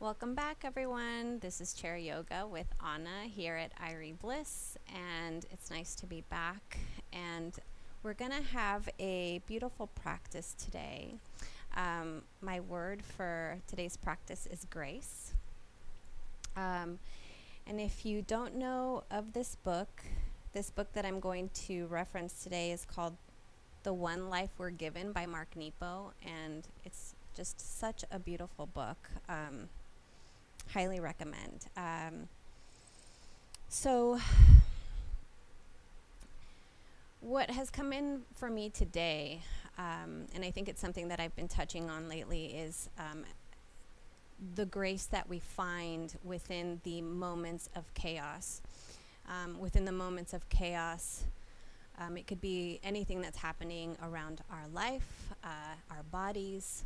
Welcome back, everyone. This is Chair Yoga with Anna here at Irie Bliss, and it's nice to be back. And we're going to have a beautiful practice today. My word for today's practice is grace. And if you don't know of this book that I'm going to reference today is called The One Life We're Given by Mark Nepo, and it's just such a beautiful book. Highly recommend. So what has come in for me today, and I think it's something that I've been touching on lately, is the grace that we find within the moments of chaos. Within the moments of chaos, it could be anything that's happening around our life, our bodies,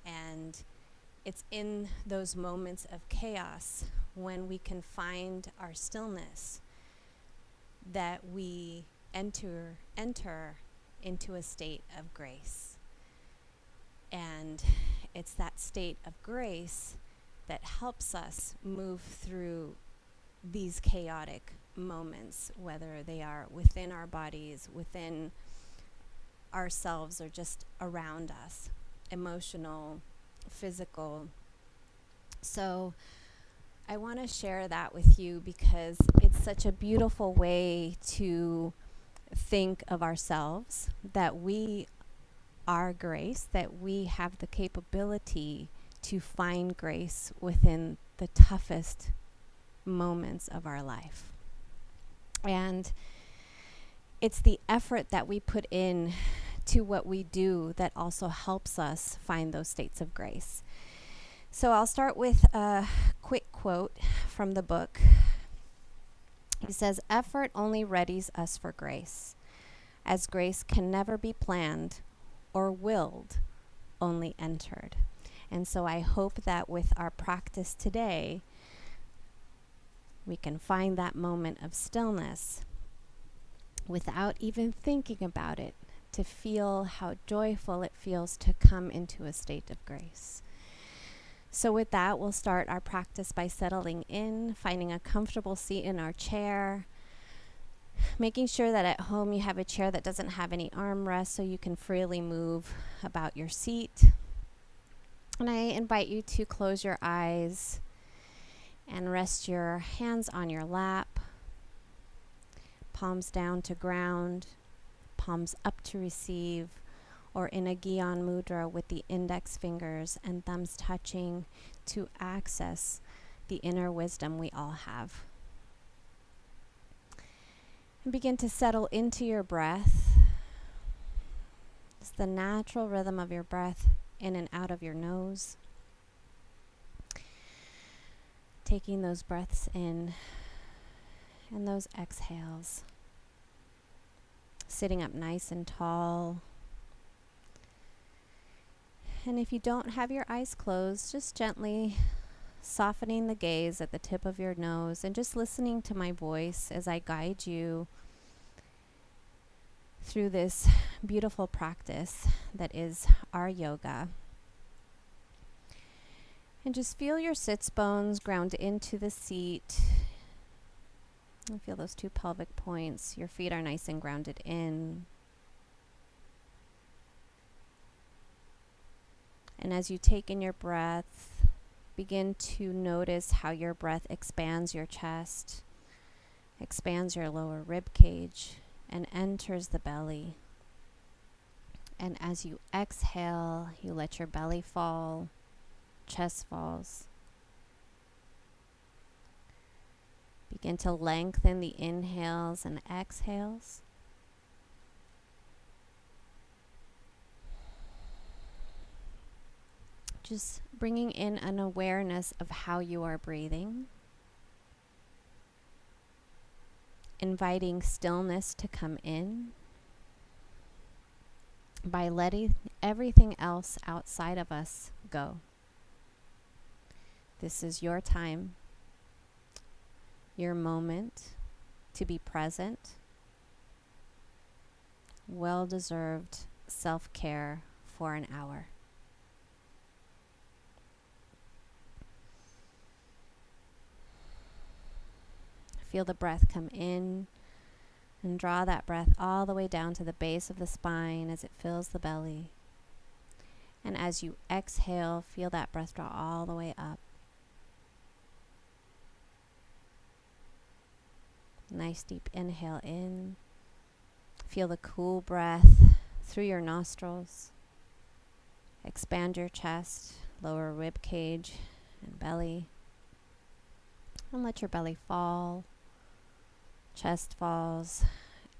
and it's in those moments of chaos when we can find our stillness that we enter into a state of grace. And it's that state of grace that helps us move through these chaotic moments, whether they are within our bodies, within ourselves, or just around us, emotional, physical. So I want to share that with you because it's such a beautiful way to think of ourselves, that we are grace, that we have the capability to find grace within the toughest moments of our life. And it's the effort that we put in to what we do that also helps us find those states of grace. So I'll start with a quick quote from the book. He says, "Effort only readies us for grace, as grace can never be planned or willed, only entered." And so I hope that with our practice today, we can find that moment of stillness without even thinking about it, to feel how joyful it feels to come into a state of grace. So with that, we'll start our practice by settling in, finding a comfortable seat in our chair, making sure that at home you have a chair that doesn't have any armrests so you can freely move about your seat. And I invite you to close your eyes and rest your hands on your lap, palms down to ground, palms up to receive, or in a Gyan Mudra with the index fingers and thumbs touching to access the inner wisdom we all have. And begin to settle into your breath. It's the natural rhythm of your breath in and out of your nose. Taking those breaths in and those exhales. Sitting up nice and tall. And if you don't have your eyes closed, just gently softening the gaze at the tip of your nose and just listening to my voice as I guide you through this beautiful practice that is our yoga. And just feel your sits bones ground into the seat. And feel those two pelvic points. Your feet are nice and grounded in. And as you take in your breath, begin to notice how your breath expands your chest, expands your lower rib cage, and enters the belly. And as you exhale, you let your belly fall, chest falls. Begin to lengthen the inhales and exhales. Just bringing in an awareness of how you are breathing. Inviting stillness to come in by letting everything else outside of us go. This is your time, your moment to be present. Well-deserved self-care for an hour. Feel the breath come in and draw that breath all the way down to the base of the spine as it fills the belly. And as you exhale, feel that breath draw all the way up. Nice deep inhale in. Feel the cool breath through your nostrils. Expand your chest, lower rib cage and belly. And let your belly fall. Chest falls,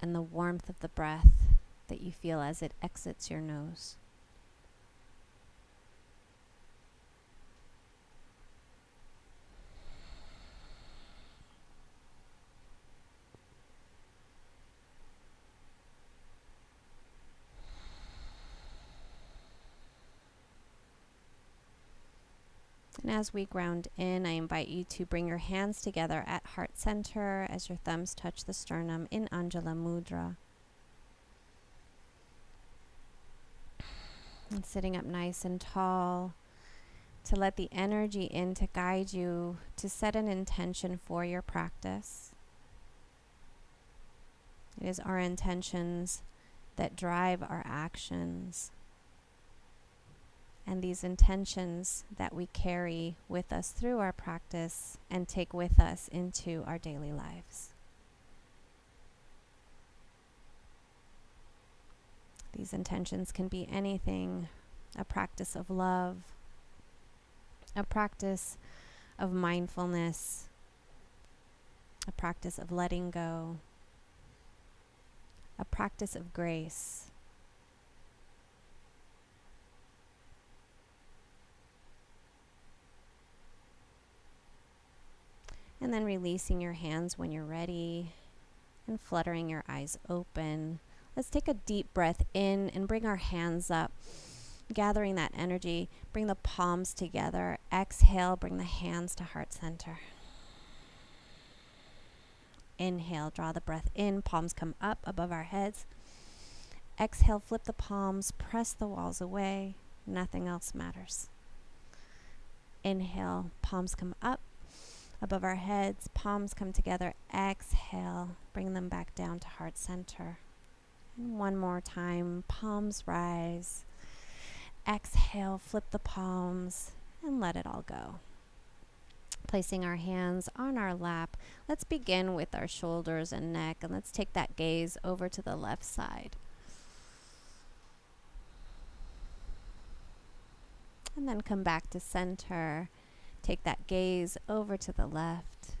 and the warmth of the breath that you feel as it exits your nose. And as we ground in, I invite you to bring your hands together at heart center as your thumbs touch the sternum in Anjala Mudra. And sitting up nice and tall to let the energy in to guide you to set an intention for your practice. It is our intentions that drive our actions. And these intentions that we carry with us through our practice and take with us into our daily lives. These intentions can be anything: a practice of love, a practice of mindfulness, a practice of letting go, a practice of grace. And then releasing your hands when you're ready and fluttering your eyes open. Let's take a deep breath in and bring our hands up, gathering that energy. Bring the palms together. Exhale, bring the hands to heart center. Inhale, draw the breath in. Palms come up above our heads. Exhale, flip the palms, press the walls away. Nothing else matters. Inhale, palms come up above our heads, palms come together. Exhale, bring them back down to heart center. And one more time, palms rise. Exhale, flip the palms and let it all go. Placing our hands on our lap, let's begin with our shoulders and neck, and let's take that gaze over to the left side. And then come back to center. Take that gaze over to the left.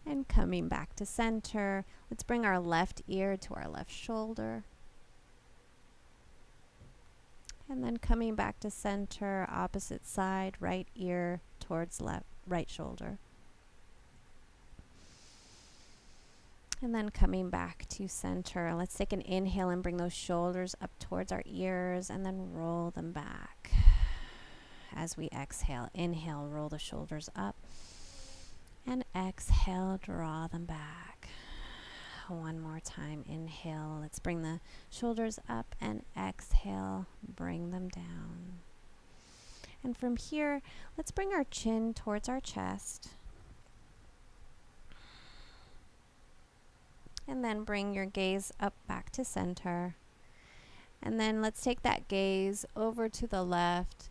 And coming back to center, let's bring our left ear to our left shoulder. And then coming back to center, opposite side, right ear towards right shoulder. And then coming back to center. Let's take an inhale and bring those shoulders up towards our ears and then roll them back. As we exhale, inhale, roll the shoulders up. And exhale, draw them back. One more time, inhale. Let's bring the shoulders up and exhale, bring them down. And from here, let's bring our chin towards our chest. And then bring your gaze up back to center. And then let's take that gaze over to the left.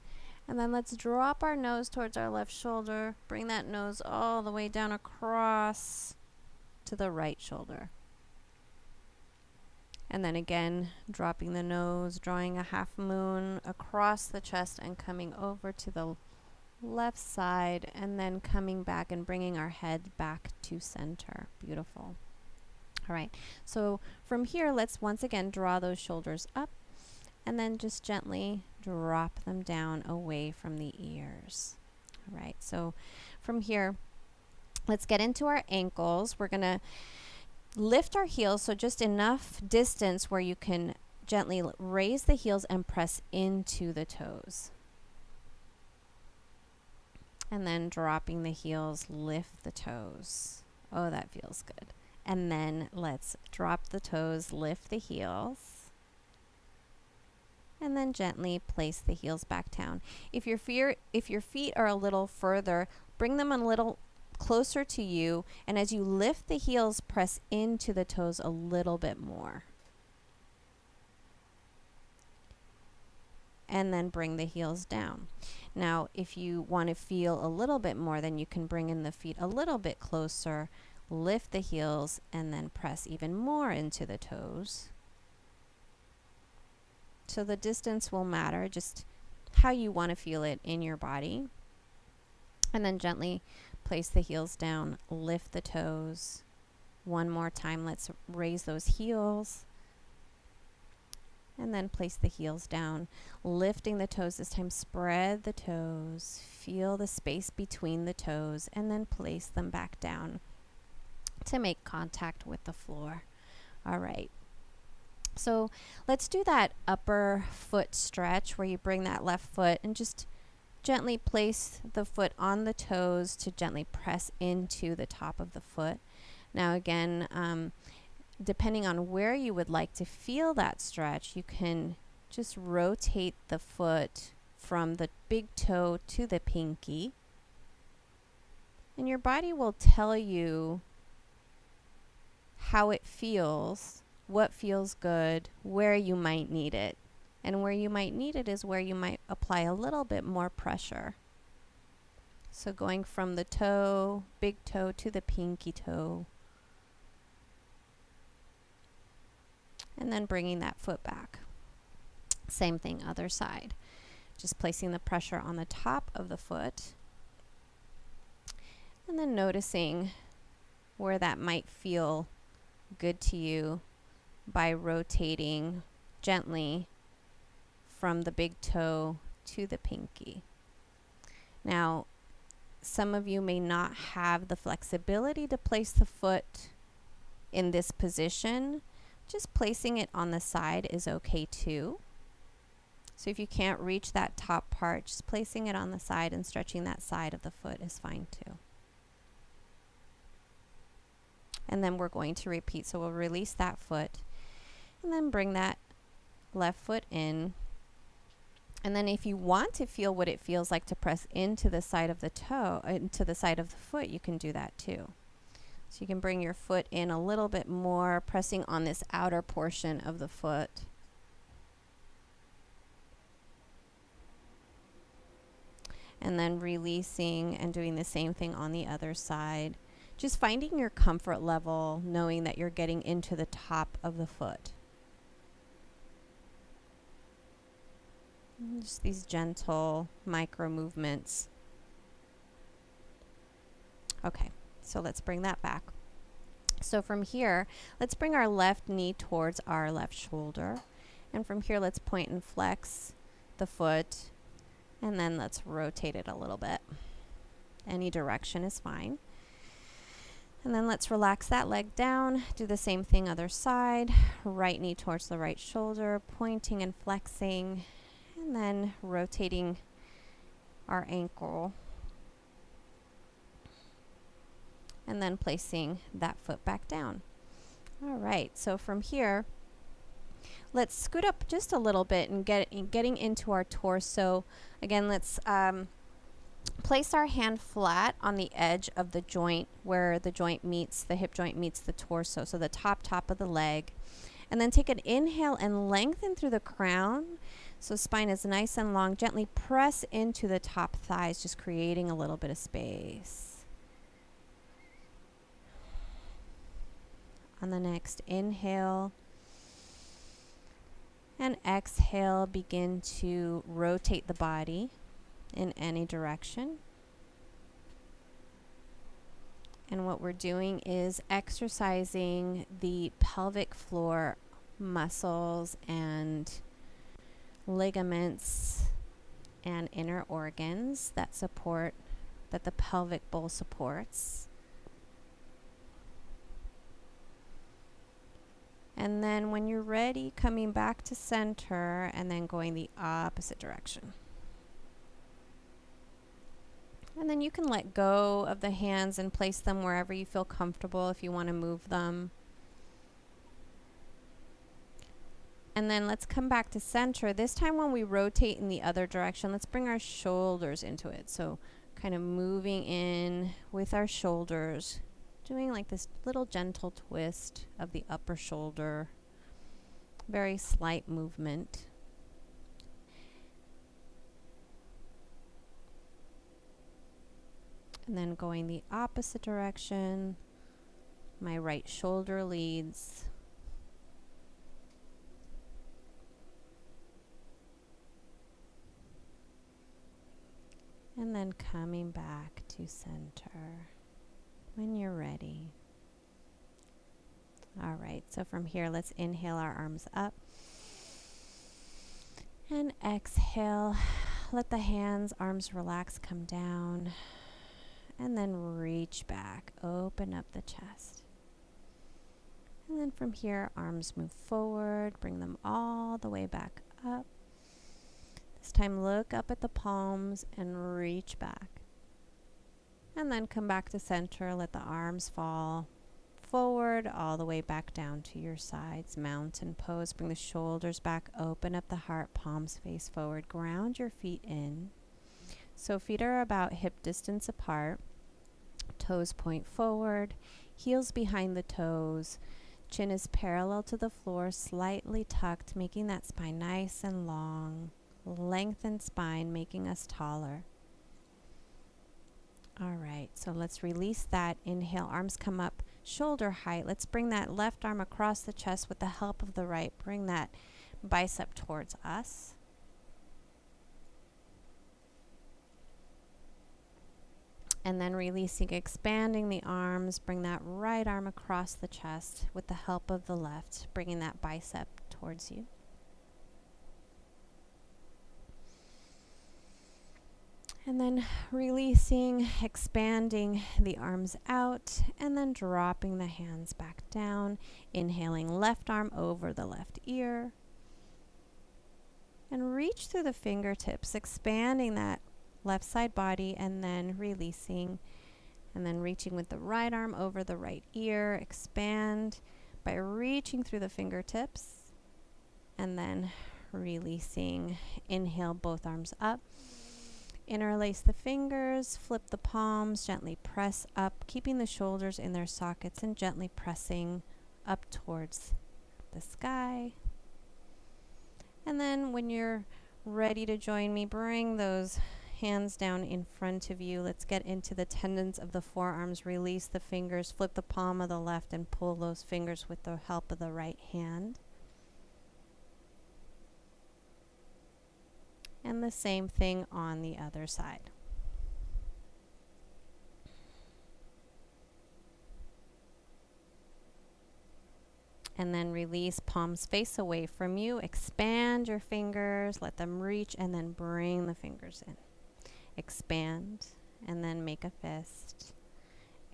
And then let's drop our nose towards our left shoulder. Bring that nose all the way down across to the right shoulder. And then again, dropping the nose, drawing a half moon across the chest and coming over to the left side. And then coming back and bringing our head back to center. Beautiful. All right, so from here, let's once again draw those shoulders up and then just gently drop them down away from the ears. All right, so from here, let's get into our ankles. We're going to lift our heels, so just enough distance where you can gently raise the heels and press into the toes. And then dropping the heels, lift the toes. Oh, that feels good. And then let's drop the toes, lift the heels. And then gently place the heels back down. If your feet are a little further, bring them a little closer to you, and as you lift the heels, press into the toes a little bit more. And then bring the heels down. Now, if you want to feel a little bit more, then you can bring in the feet a little bit closer, lift the heels, and then press even more into the toes. So the distance will matter, just how you want to feel it in your body. And then gently place the heels down, lift the toes. One more time, let's raise those heels. And then place the heels down, lifting the toes this time, spread the toes, feel the space between the toes, and then place them back down to make contact with the floor. All right. So let's do that upper foot stretch where you bring that left foot and just gently place the foot on the toes to gently press into the top of the foot. Now again, depending on where you would like to feel that stretch, you can just rotate the foot from the big toe to the pinky. And your body will tell you how it feels, what feels good, where you might need it. And where you might need it is where you might apply a little bit more pressure. So going from the toe, big toe, to the pinky toe. And then bringing that foot back. Same thing, other side. Just placing the pressure on the top of the foot. And then noticing where that might feel good to you by rotating gently from the big toe to the pinky. Now, some of you may not have the flexibility to place the foot in this position. Just placing it on the side is okay too. So if you can't reach that top part, just placing it on the side and stretching that side of the foot is fine too. And then we're going to repeat. So we'll release that foot and then bring that left foot in. And then if you want to feel what it feels like to press into the side of the toe, into the side of the foot, you can do that too. So you can bring your foot in a little bit more, pressing on this outer portion of the foot. And then releasing and doing the same thing on the other side. Just finding your comfort level, knowing that you're getting into the top of the foot. Just these gentle micro movements. Okay. So let's bring that back. So from here, let's bring our left knee towards our left shoulder. And from here, let's point and flex the foot. And then let's rotate it a little bit. Any direction is fine. And then let's relax that leg down. Do the same thing other side. Right knee towards the right shoulder, pointing and flexing. And then rotating our ankle. And then placing that foot back down. All right, so from here, let's scoot up just a little bit and getting into our torso. Again, let's place our hand flat on the edge of the joint where the joint meets, the hip joint meets the torso, so the top of the leg. And then take an inhale and lengthen through the crown. So spine is nice and long. Gently press into the top thighs, just creating a little bit of space. On the next inhale and exhale, begin to rotate the body in any direction. And what we're doing is exercising the pelvic floor muscles and ligaments and inner organs that the pelvic bowl supports. And then when you're ready, coming back to center and then going the opposite direction. And then you can let go of the hands and place them wherever you feel comfortable if you want to move them. And then let's come back to center. This time when we rotate in the other direction, let's bring our shoulders into it. So kind of moving in with our shoulders, doing like this little gentle twist of the upper shoulder. Very slight movement. And then going the opposite direction, my right shoulder leads. And then coming back to center when you're ready. All right, so from here, let's inhale our arms up. And exhale, let the hands, arms relax, come down. And then reach back, open up the chest. And then from here, arms move forward, bring them all the way back up. This time, look up at the palms and reach back. And then come back to center, let the arms fall forward, all the way back down to your sides. Mountain pose, bring the shoulders back, open up the heart, palms face forward, ground your feet in. So feet are about hip distance apart. Toes point forward, heels behind the toes, chin is parallel to the floor, slightly tucked, making that spine nice and long. Lengthened spine, making us taller. All right, so let's release that. Inhale, arms come up, shoulder height. Let's bring that left arm across the chest with the help of the right. Bring that bicep towards us. And then releasing, expanding the arms, bring that right arm across the chest with the help of the left, bringing that bicep towards you. And then releasing, expanding the arms out, and then dropping the hands back down. Inhaling, left arm over the left ear. And reach through the fingertips, expanding that left side body, and then releasing, and then reaching with the right arm over the right ear. Expand by reaching through the fingertips, and then releasing. Inhale, both arms up. Interlace the fingers, flip the palms, gently press up, keeping the shoulders in their sockets and gently pressing up towards the sky. And then when you're ready to join me, bring those hands down in front of you. Let's get into the tendons of the forearms. Release the fingers, flip the palm of the left and pull those fingers with the help of the right hand. And the same thing on the other side. And then release, palms face away from you. Expand your fingers, let them reach, and then bring the fingers in. Expand, and then make a fist.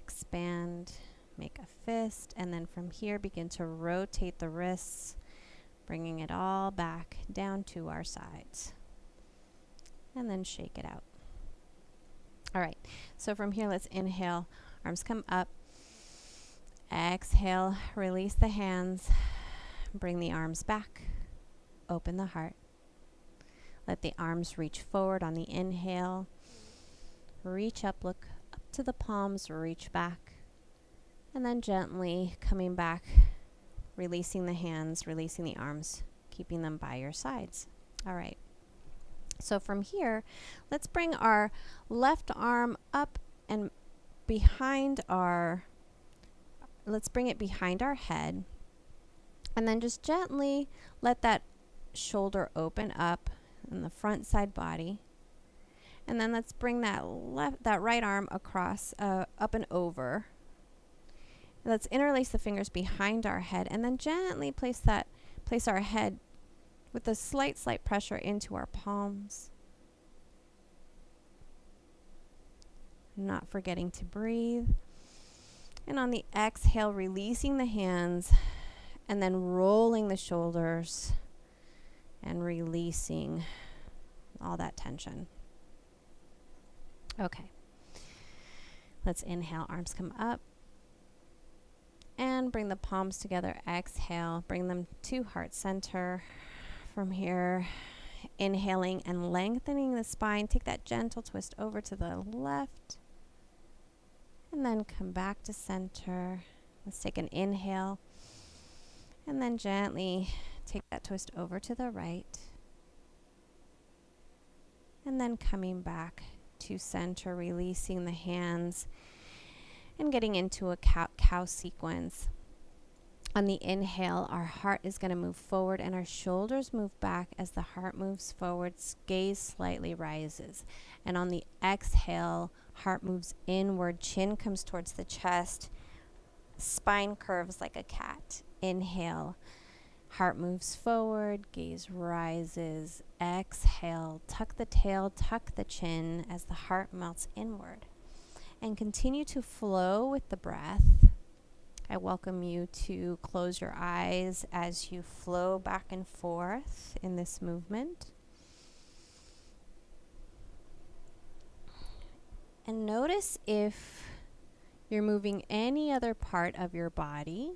Expand, make a fist, and then from here begin to rotate the wrists, bringing it all back down to our sides. And then shake it out. All right, so from here, let's inhale, arms come up. Exhale, release the hands, bring the arms back, open the heart. Let the arms reach forward on the inhale. Reach up, look up to the palms, reach back. And then gently coming back, releasing the hands, releasing the arms, keeping them by your sides. All right. So from here, let's bring our left arm up and behind let's bring it behind our head. And then just gently let that shoulder open up in the front side body. And then let's bring that right arm across, up and over. Let's interlace the fingers behind our head and then gently place our head with a slight pressure into our palms. Not forgetting to breathe. And on the exhale, releasing the hands and then rolling the shoulders and releasing all that tension. Okay. Let's inhale, arms come up. And bring the palms together. Exhale. Bring them to heart center. From here, inhaling and lengthening the spine. Take that gentle twist over to the left. And then come back to center. Let's take an inhale. And then gently take that twist over to the right. And then coming back to center, releasing the hands and getting into a cow sequence. On the inhale, our heart is going to move forward and our shoulders move back as the heart moves forward. Gaze slightly rises. And on the exhale, heart moves inward, chin comes towards the chest, spine curves like a cat. Inhale, heart moves forward, gaze rises. Exhale, tuck the tail, tuck the chin as the heart melts inward. And continue to flow with the breath. I welcome you to close your eyes as you flow back and forth in this movement. And notice if you're moving any other part of your body.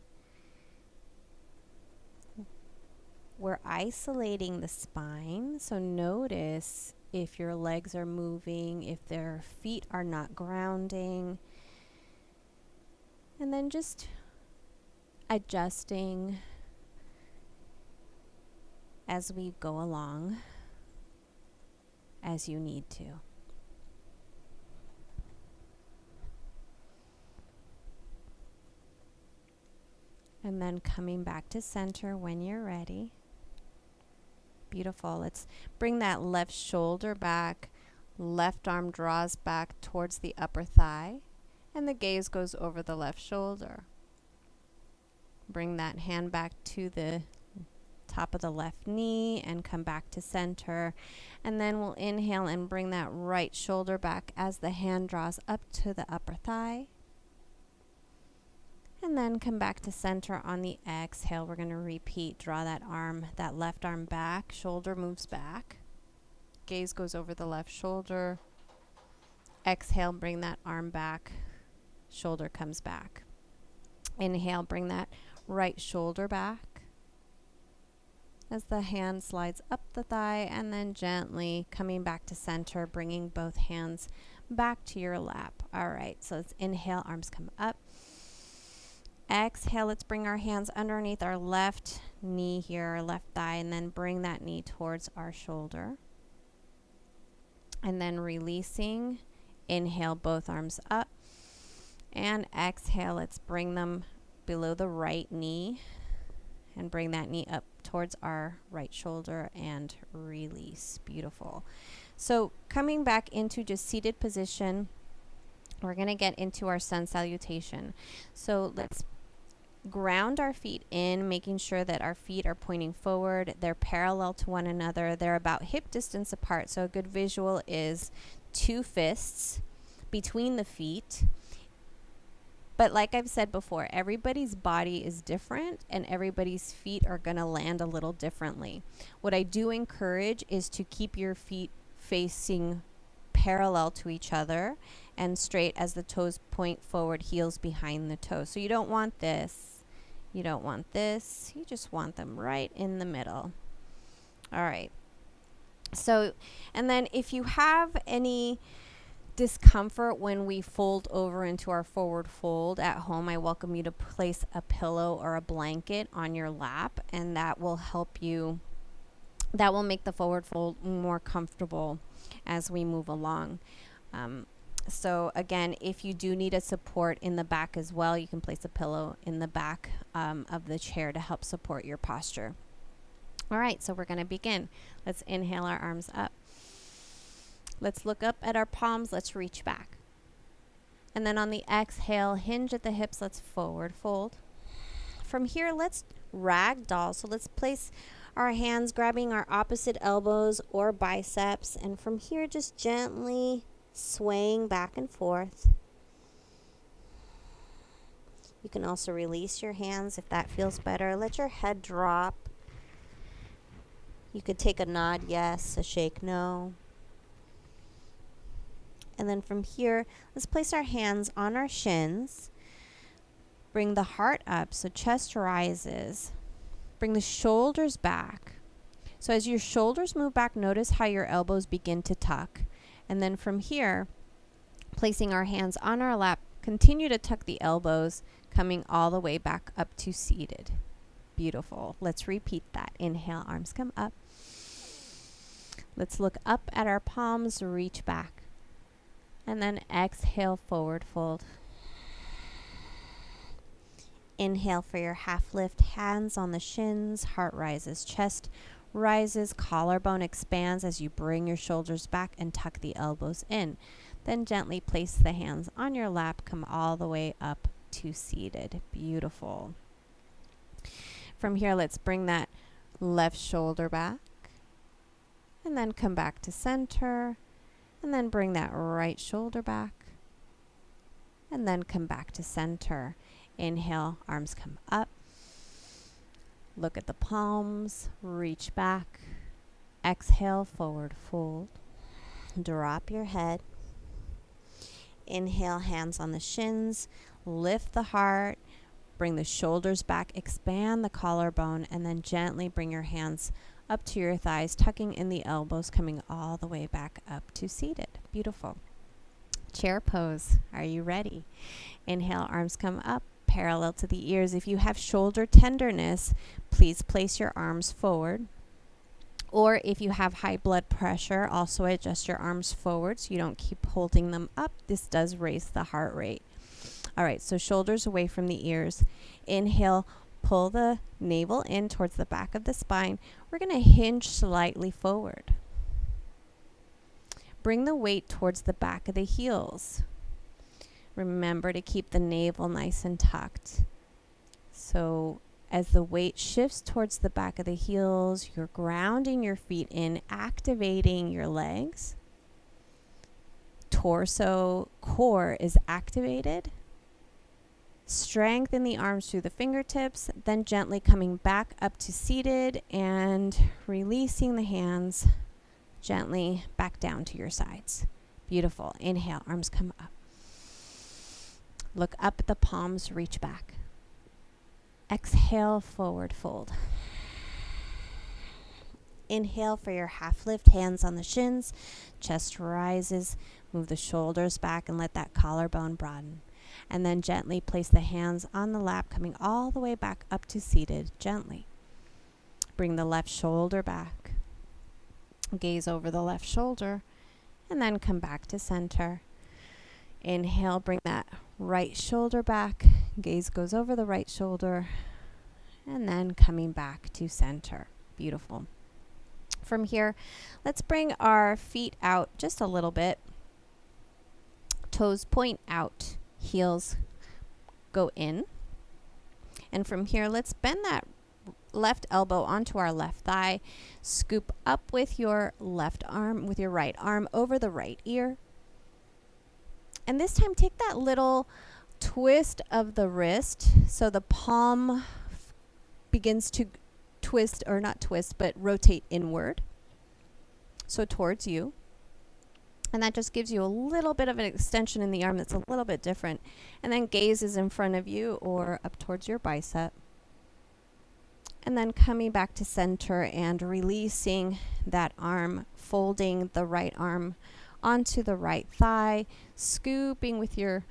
We're isolating the spine, so notice if your legs are moving, if their feet are not grounding. And then just adjusting as we go along as you need to. And then coming back to center when you're ready. Beautiful. Let's bring that left shoulder back. Left arm draws back towards the upper thigh. And the gaze goes over the left shoulder. Bring that hand back to the top of the left knee and come back to center. And then we'll inhale and bring that right shoulder back as the hand draws up to the upper thigh. And then come back to center on the exhale. We're going to repeat. Draw that arm, that left arm back. Shoulder moves back. Gaze goes over the left shoulder. Exhale, bring that arm back. Shoulder comes back. Inhale, bring that right shoulder back as the hand slides up the thigh, and then gently coming back to center, bringing both hands back to your lap. All right, so let's inhale, arms come up. Exhale, let's bring our hands underneath our left knee here, our left thigh, and then bring that knee towards our shoulder. And then releasing, inhale, both arms up. And exhale, let's bring them below the right knee and bring that knee up towards our right shoulder and release. Beautiful. So coming back into just seated position, we're going to get into our sun salutation. So let's ground our feet in, making sure that our feet are pointing forward. They're parallel to one another. They're about hip distance apart. So a good visual is two fists between the feet. But like I've said before, everybody's body is different and everybody's feet are going to land a little differently. What I do encourage is to keep your feet facing parallel to each other and straight as the toes point forward, heels behind the toes. So you don't want this. You don't want this. You just want them right in the middle. All right. So, and then if you have any discomfort when we fold over into our forward fold at home, I welcome you to place a pillow or a blanket on your lap, and that will help you. That will make the forward fold more comfortable as we move along. So again, if you do need a support in the back as well, you can place a pillow in the back of the chair to help support your posture. All right, so we're going to begin. Let's inhale our arms up. Let's look up at our palms. Let's reach back. And then on the exhale, hinge at the hips. Let's forward fold. From here, let's ragdoll. So let's place our hands grabbing our opposite elbows or biceps. And from here, just gently swaying back and forth. You can also release your hands if that feels better. Let your head drop. You could take a nod yes, a shake no. And then from here, let's place our hands on our shins. Bring the heart up, so chest rises. Bring the shoulders back. So as your shoulders move back, notice how your elbows begin to tuck. And then from here, placing our hands on our lap, continue to tuck the elbows, coming all the way back up to seated. Beautiful. Let's repeat that. Inhale, arms come up. Let's look up at our palms, reach back. And then exhale, forward fold. Inhale for your half lift, hands on the shins, heart rises, chest rises, collarbone expands as you bring your shoulders back and tuck the elbows in. Then gently place the hands on your lap, come all the way up to seated. Beautiful. From here, let's bring that left shoulder back and then come back to center and then bring that right shoulder back and then come back to center. Inhale, arms come up. Look at the palms, reach back. Exhale, forward fold. Drop your head. Inhale, hands on the shins. Lift the heart. Bring the shoulders back. Expand the collarbone. And then gently bring your hands up to your thighs, tucking in the elbows, coming all the way back up to seated. Beautiful. Chair pose. Are you ready? Inhale, arms come up, parallel to the ears. If you have shoulder tenderness, please place your arms forward. Or if you have high blood pressure, also adjust your arms forward so you don't keep holding them up. This does raise the heart rate. All right, so shoulders away from the ears. Inhale, pull the navel in towards the back of the spine. We're going to hinge slightly forward. Bring the weight towards the back of the heels. Remember to keep the navel nice and tucked. So as the weight shifts towards the back of the heels, you're grounding your feet in, activating your legs. Torso, core is activated. Strengthen the arms through the fingertips, then gently coming back up to seated and releasing the hands gently back down to your sides. Beautiful. Inhale, arms come up. Look up at the palms, reach back. Exhale, forward fold. Inhale for your half lift, hands on the shins, chest rises, move the shoulders back and let that collarbone broaden. And then gently place the hands on the lap, coming all the way back up to seated, gently. Bring the left shoulder back. Gaze over the left shoulder, and then come back to center. Inhale, bring that right shoulder back. Gaze goes over the right shoulder, and then coming back to center. Beautiful. From here, let's bring our feet out just a little bit. Toes point out, heels go in. And from here, let's bend that left elbow onto our left thigh. Scoop up with your left arm, with your right arm over the right ear. And this time, take that little twist of the wrist. So the palm begins to twist, or not twist, but rotate inward. So towards you. And that just gives you a little bit of an extension in the arm that's a little bit different. And then gaze is in front of you or up towards your bicep. And then coming back to center and releasing that arm, folding the right arm onto the right thigh, scooping with your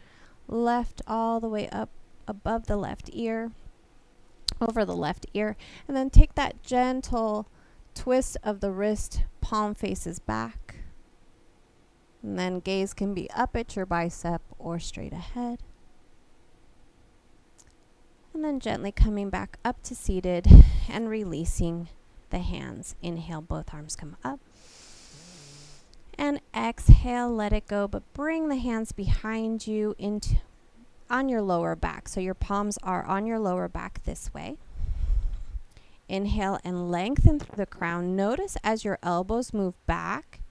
left all the way up above the left ear, over the left ear, and then take that gentle twist of the wrist, palm faces back. And then gaze can be up at your bicep or straight ahead. And then gently coming back up to seated and releasing the hands. Inhale, both arms come up. And exhale, let it go, but bring the hands behind you on your lower back. So your palms are on your lower back this way. Inhale and lengthen through the crown. Notice as your elbows move back,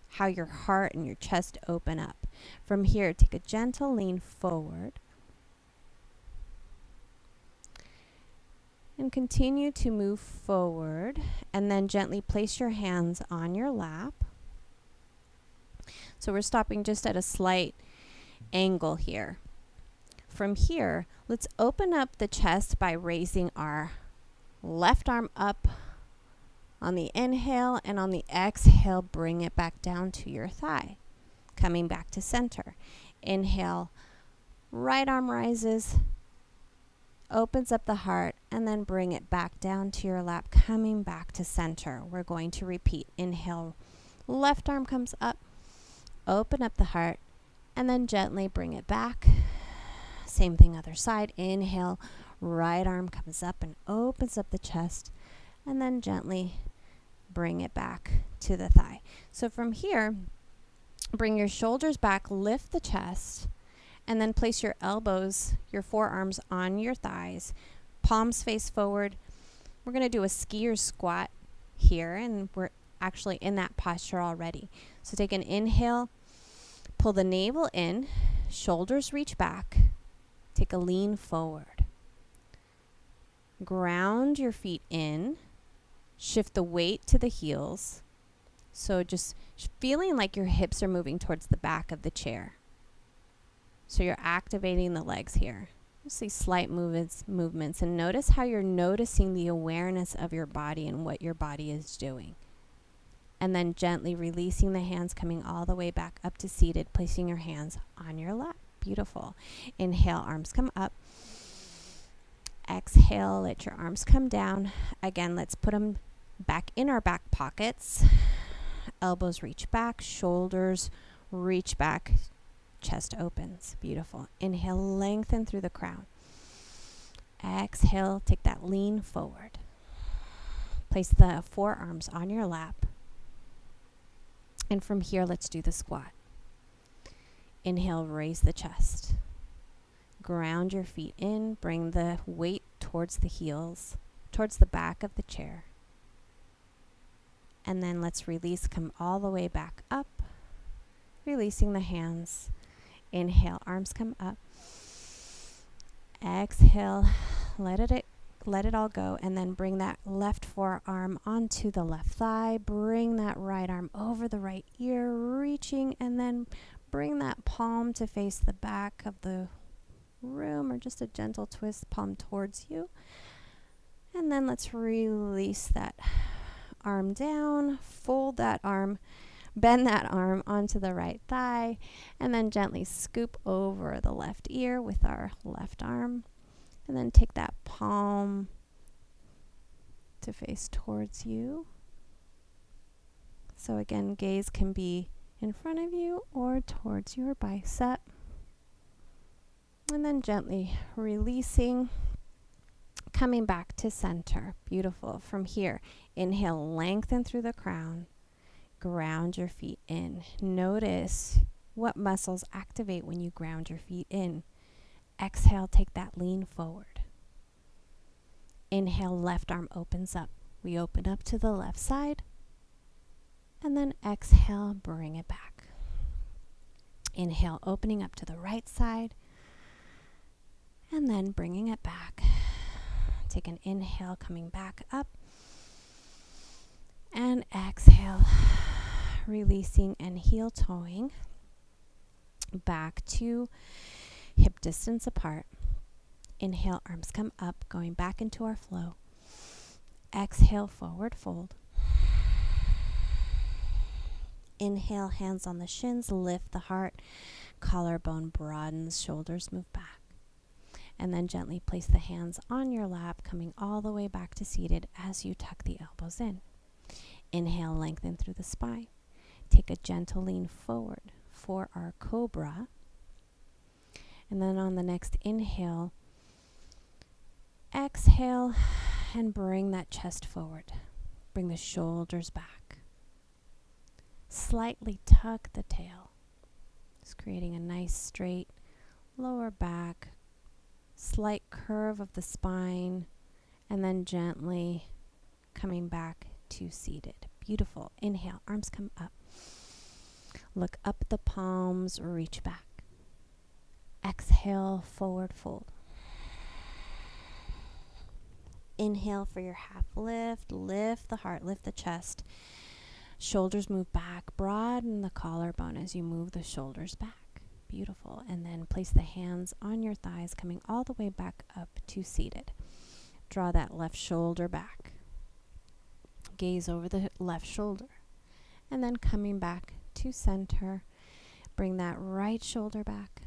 how your heart and your chest open up. From here, take a gentle lean forward. And continue to move forward. And then gently place your hands on your lap. So we're stopping just at a slight angle here. from here, let's open up the chest by raising our left arm up on the inhale, and on the exhale, bring it back down to your thigh, coming back to center. Inhale, right arm rises, opens up the heart, and then bring it back down to your lap, coming back to center. We're going to repeat. Inhale, left arm comes up, open up the heart, and then gently bring it back. Same thing other side. Inhale, right arm comes up and opens up the chest, and then gently bring it back to the thigh. So from here, bring your shoulders back, lift the chest, and then place your elbows, your forearms on your thighs, palms face forward. We're going to do a skier squat here, and we're actually in that posture already. So take an inhale, pull the navel in, shoulders reach back, take a lean forward. Ground your feet in, shift the weight to the heels. So just feeling like your hips are moving towards the back of the chair. So you're activating the legs here. Just these slight movements, and notice how you're noticing the awareness of your body and what your body is doing. And then gently releasing the hands, coming all the way back up to seated, placing your hands on your lap. Beautiful. Inhale, arms come up. Exhale, let your arms come down. Again, let's put them back in our back pockets. Elbows reach back, shoulders reach back, chest opens. Beautiful. Inhale, lengthen through the crown. Exhale, take that lean forward. Place the forearms on your lap. And from here, let's do the squat. Inhale, raise the chest. Ground your feet in, bring the weight towards the heels, towards the back of the chair. And then let's release, come all the way back up, releasing the hands. Inhale, arms come up. Exhale, let it all go, and then bring that left forearm onto the left thigh. Bring that right arm over the right ear, reaching, and then bring that palm to face the back of the room, or just a gentle twist, palm towards you. And then let's release that arm down, fold that arm, bend that arm onto the right thigh, and then gently scoop over the left ear with our left arm. And then take that palm to face towards you. So again, gaze can be in front of you or towards your bicep. And then gently releasing, coming back to center. Beautiful. From here, inhale, lengthen through the crown. Ground your feet in. Notice what muscles activate when you ground your feet in. Exhale, take that lean forward. Inhale, left arm opens up. We open up to the left side. And then exhale, bring it back. Inhale, opening up to the right side. And then bringing it back. Take an inhale, coming back up. And exhale, releasing and heel toeing back to hip distance apart. Inhale, arms come up, going back into our flow. Exhale, forward fold. Inhale, hands on the shins, lift the heart. Collarbone broadens, shoulders move back. And then gently place the hands on your lap, coming all the way back to seated as you tuck the elbows in. Inhale, lengthen through the spine. Take a gentle lean forward for our cobra. And then on the next inhale, exhale, and bring that chest forward. Bring the shoulders back. Slightly tuck the tail. Just creating a nice straight lower back, slight curve of the spine, and then gently coming back to seated. Beautiful. Inhale, arms come up. Look up at the palms, reach back. Exhale, forward fold. Inhale for your half lift. Lift the heart, lift the chest. Shoulders move back. Broaden the collarbone as you move the shoulders back. Beautiful. And then place the hands on your thighs, coming all the way back up to seated. Draw that left shoulder back. Gaze over the left shoulder. And then coming back to center, bring that right shoulder back.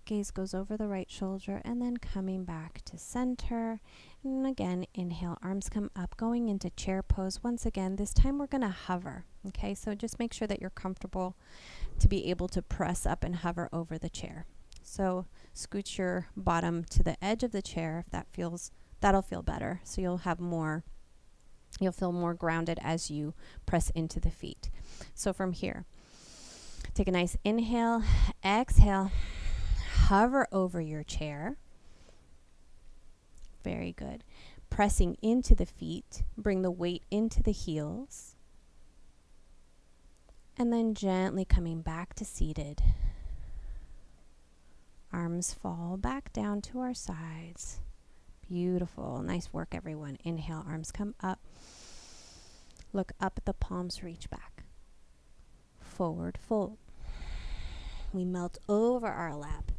Gaze goes over the right shoulder and then coming back to center. And again, inhale, arms come up, going into chair pose. Once again, this time we're going to hover. Okay, so just make sure that you're comfortable to be able to press up and hover over the chair. So scoot your bottom to the edge of the chair if that'll feel better. So you'll feel more grounded as you press into the feet. So from here, take a nice inhale, exhale, hover over your chair. Very good. Pressing into the feet, bring the weight into the heels. And then gently coming back to seated. Arms fall back down to our sides. Beautiful. Nice work, everyone. Inhale, arms come up. Look up at the palms, reach back. Forward fold. We melt over our lap.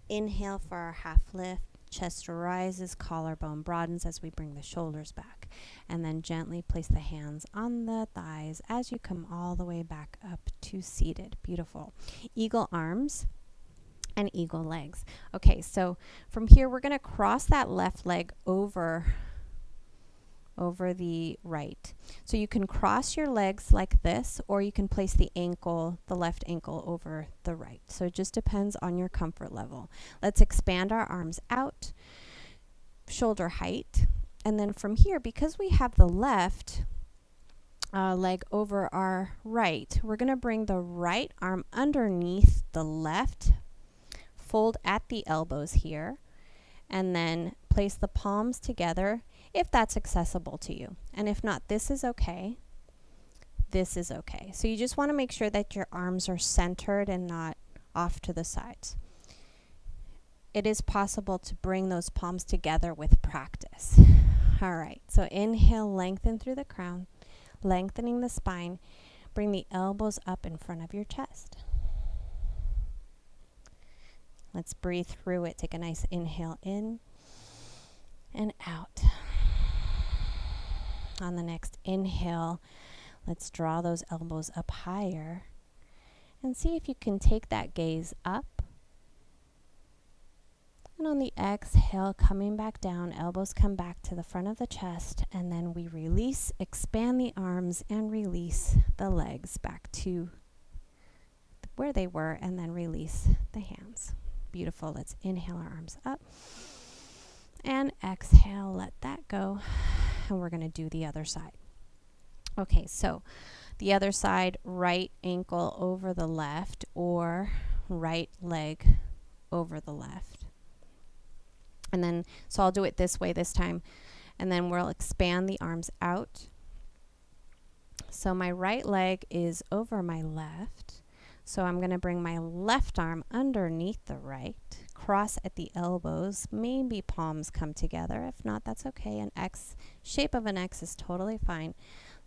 Inhale for our half lift. Chest rises, collarbone broadens as we bring the shoulders back. And then gently place the hands on the thighs as you come all the way back up to seated. Beautiful. Eagle arms and eagle legs. Okay, so from here we're going to cross that left leg over the right. So you can cross your legs like this, or you can place the left ankle over the right. So it just depends on your comfort level. Let's expand our arms out, shoulder height. And then from here, because we have the left leg over our right, we're going to bring the right arm underneath the left, fold at the elbows here, and then place the palms together if that's accessible to you. And if not, this is okay. This is okay. So you just want to make sure that your arms are centered and not off to the sides. It is possible to bring those palms together with practice. All right, so inhale, lengthen through the crown, lengthening the spine. Bring the elbows up in front of your chest. Let's breathe through it. Take a nice inhale in and out. On the next inhale, let's draw those elbows up higher and see if you can take that gaze up. And on the exhale, coming back down, elbows come back to the front of the chest, and then we release, expand the arms, and release the legs back to where they were, and then release the hands. Beautiful. Let's inhale our arms up and exhale, let that go. And we're going to do the other side. Okay, so the other side, right ankle over the left or right leg over the left. And then, so I'll do it this way this time. And then we'll expand the arms out. So my right leg is over my left. So I'm going to bring my left arm underneath the right, cross at the elbows, maybe palms come together. If not, that's okay. An X, shape of an X is totally fine.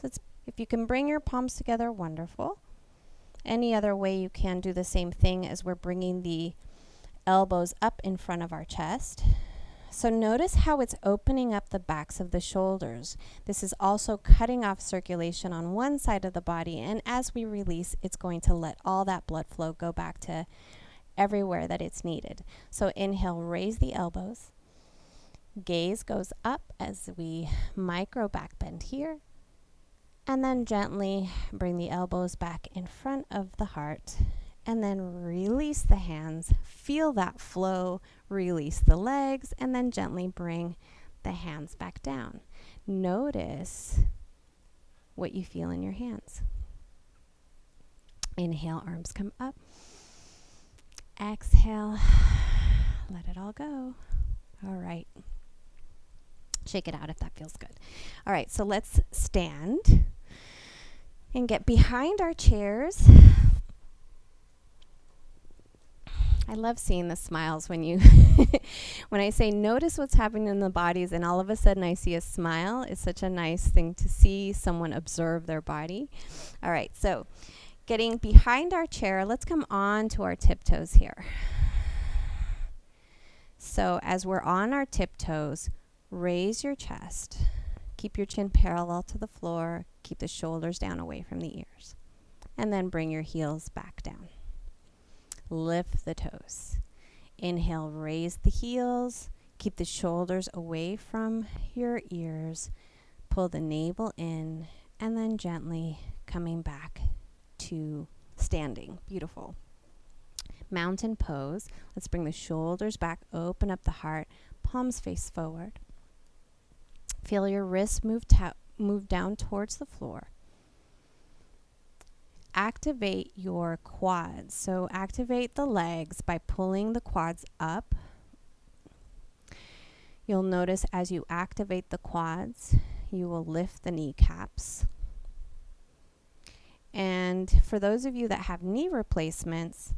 So if you can bring your palms together, wonderful. Any other way you can do the same thing as we're bringing the elbows up in front of our chest. So notice how it's opening up the backs of the shoulders. This is also cutting off circulation on one side of the body, and as we release, it's going to let all that blood flow go back to everywhere that it's needed. So inhale, raise the elbows. Gaze goes up as we micro back bend here. And then gently bring the elbows back in front of the heart. And then release the hands. Feel that flow. Release the legs. And then gently bring the hands back down. Notice what you feel in your hands. Inhale, arms come up. Exhale. Let it all go. All right. Shake it out if that feels good. All right, so let's stand and get behind our chairs. I love seeing the smiles when you, when I say notice what's happening in the bodies and all of a sudden I see a smile. It's such a nice thing to see someone observe their body. All right, so Getting behind our chair, let's come on to our tiptoes here. So as we're on our tiptoes, raise your chest. Keep your chin parallel to the floor. Keep the shoulders down away from the ears. And then bring your heels back down. Lift the toes. Inhale, raise the heels. Keep the shoulders away from your ears. Pull the navel in, and then gently coming back to standing. Beautiful. Mountain pose. Let's bring the shoulders back, open up the heart, palms face forward. Feel your wrists move down towards the floor. Activate your quads. So activate the legs by pulling the quads up. You'll notice as you activate the quads, you will lift the kneecaps. And for those of you that have knee replacements,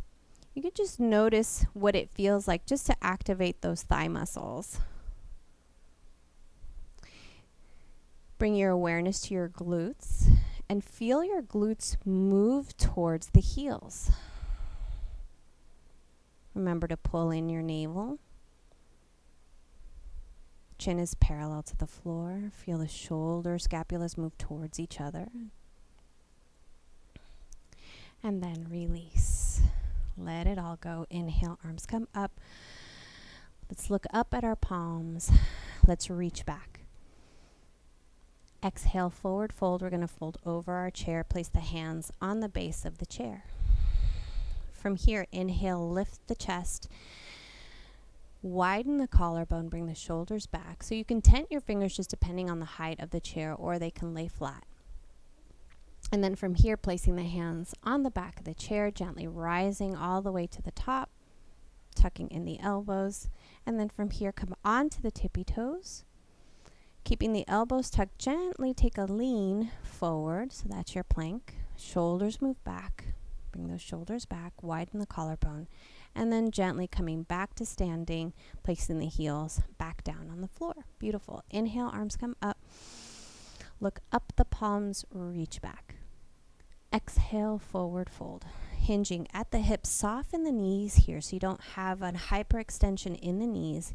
you can just notice what it feels like just to activate those thigh muscles. Bring your awareness to your glutes and feel your glutes move towards the heels. Remember to pull in your navel. Chin is parallel to the floor. Feel the shoulders, scapulas move towards each other. And then release. Let it all go. Inhale, arms come up. Let's look up at our palms. Let's reach back. Exhale, forward fold. We're going to fold over our chair. Place the hands on the base of the chair. From here, inhale, lift the chest. Widen the collarbone, bring the shoulders back. So you can tent your fingers just depending on the height of the chair, or they can lay flat. And then from here, placing the hands on the back of the chair, gently rising all the way to the top, tucking in the elbows. And then from here, come onto the tippy toes. Keeping the elbows tucked, gently take a lean forward. So that's your plank. Shoulders move back. Bring those shoulders back, widen the collarbone. And then gently coming back to standing, placing the heels back down on the floor. Beautiful. Inhale, arms come up. Look up the palms, reach back. Exhale, forward fold. Hinging at the hips, soften the knees here so you don't have a hyperextension in the knees.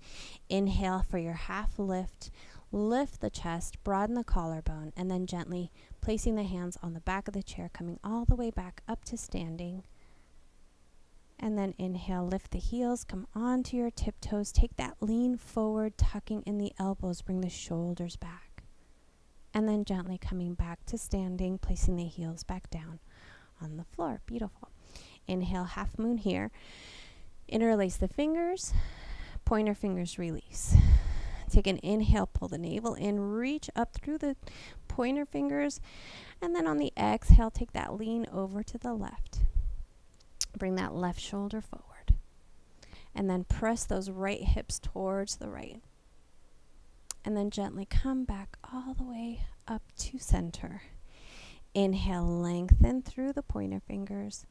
Inhale for your half lift. Lift the chest, broaden the collarbone, and then gently placing the hands on the back of the chair, coming all the way back up to standing. And then inhale, lift the heels, come onto your tiptoes. Take that lean forward, tucking in the elbows, bring the shoulders back. And then gently coming back to standing, placing the heels back down on the floor. Beautiful. Inhale, half moon here. Interlace the fingers, pointer fingers release. Take an inhale, pull the navel in, reach up through the pointer fingers. And then on the exhale, take that lean over to the left. Bring that left shoulder forward. And then press those right hips towards the right. And then gently come back all the way up to center. Inhale, lengthen through the pointer fingers.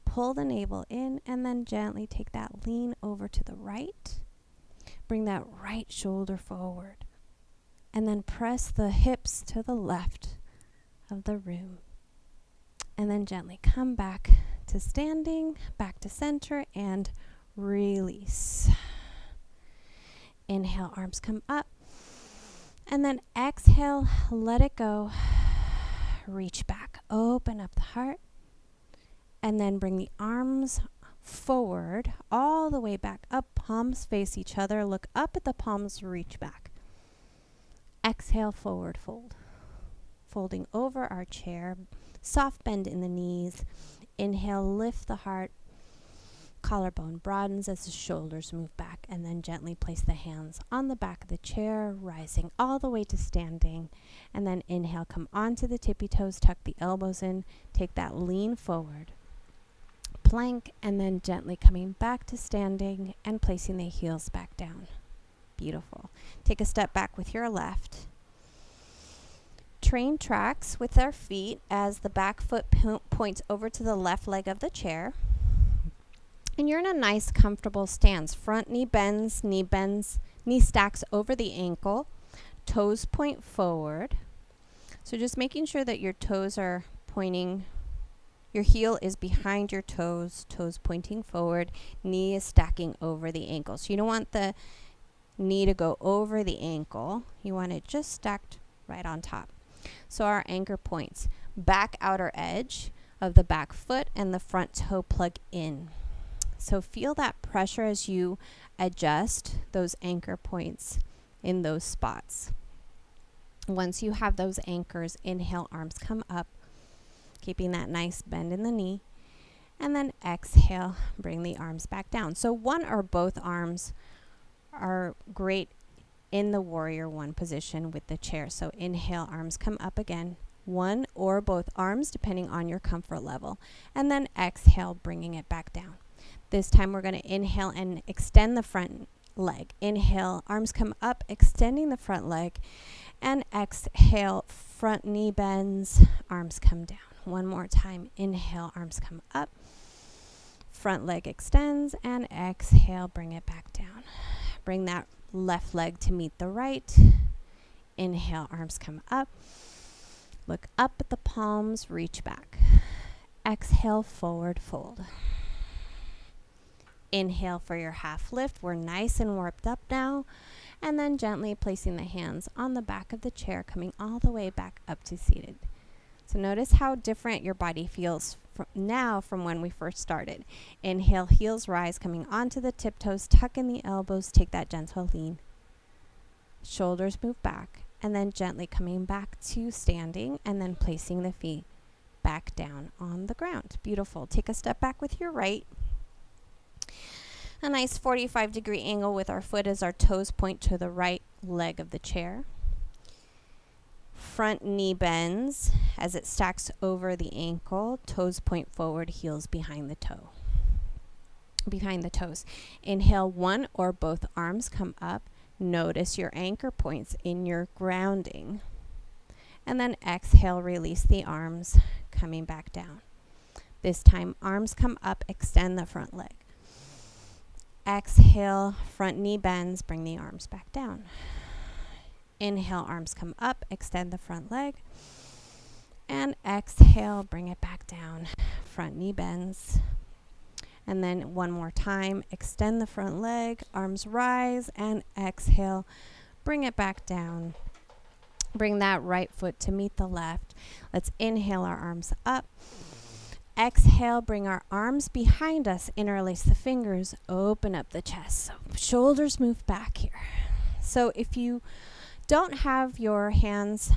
Pull the navel in and then gently take that lean over to the right. Bring that right shoulder forward. And then press the hips to the left of the room. And then gently come back to standing, back to center, and release. Inhale, arms come up. And then exhale, let it go. Reach back, open up the heart. And then bring the arms forward, all the way back up, palms face each other. Look up at the palms, reach back. Exhale, forward fold. Folding over our chair, soft bend in the knees. Inhale, lift the heart. Collarbone broadens as the shoulders move back, and then gently place the hands on the back of the chair, rising all the way to standing. And then inhale, come onto the tippy toes, tuck the elbows in, take that lean forward. Plank, and then gently coming back to standing and placing the heels back down. Beautiful. Take a step back with your left. Train tracks with our feet as the back foot points over to the left leg of the chair. And you're in a nice, comfortable stance. Front knee bends, knee stacks over the ankle. Toes point forward. So just making sure that your toes are pointing Your heel is behind your toes, toes pointing forward, knee is stacking over the ankle. So you don't want the knee to go over the ankle. You want it just stacked right on top. So our anchor points, back outer edge of the back foot and the front toe plug in. So feel that pressure as you adjust those anchor points in those spots. Once you have those anchors, inhale, arms come up, keeping that nice bend in the knee. And then exhale, bring the arms back down. So one or both arms are great in the warrior one position with the chair. So inhale, arms come up again. One or both arms, depending on your comfort level. And then exhale, bringing it back down. This time we're going to inhale and extend the front leg. Inhale, arms come up, extending the front leg. And exhale, front knee bends, arms come down. One more time. Inhale, arms come up. Front leg extends. And exhale, bring it back down. Bring that left leg to meet the right. Inhale, arms come up. Look up at the palms, reach back. Exhale, forward fold. Inhale for your half lift. We're nice and warmed up now. And then gently placing the hands on the back of the chair, coming all the way back up to seated. So notice how different your body feels now from when we first started. Inhale, heels rise, coming onto the tiptoes, tuck in the elbows, take that gentle lean. Shoulders move back, and then gently coming back to standing, and then placing the feet back down on the ground. Beautiful. Take a step back with your right. A nice 45-degree angle with our foot as our toes point to the right leg of the chair. Front knee bends as it stacks over the ankle. Toes point forward, heels behind the toe. Behind the toes. Inhale, one or both arms come up. Notice your anchor points in your grounding. And then exhale, release the arms, coming back down. This time, arms come up, extend the front leg. Exhale, front knee bends, bring the arms back down. Inhale, arms come up, extend the front leg. And exhale, bring it back down. Front knee bends. And then one more time, extend the front leg, arms rise, and exhale, bring it back down. Bring that right foot to meet the left. Let's inhale our arms up. Exhale, bring our arms behind us, interlace the fingers, open up the chest. So shoulders move back here. So if you don't have your hands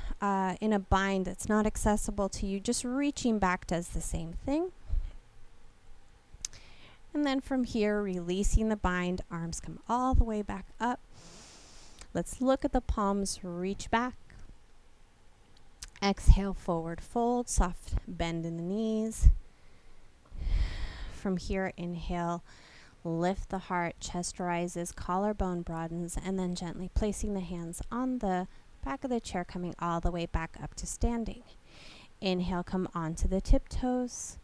in a bind that's not accessible to you, just reaching back does the same thing. And then from here, releasing the bind, arms come all the way back up. Let's look at the palms, reach back. Exhale, forward fold, soft bend in the knees. From here, inhale, lift the heart, chest rises, collarbone broadens, and then gently placing the hands on the back of the chair, coming all the way back up to standing. Inhale, come onto the tiptoes,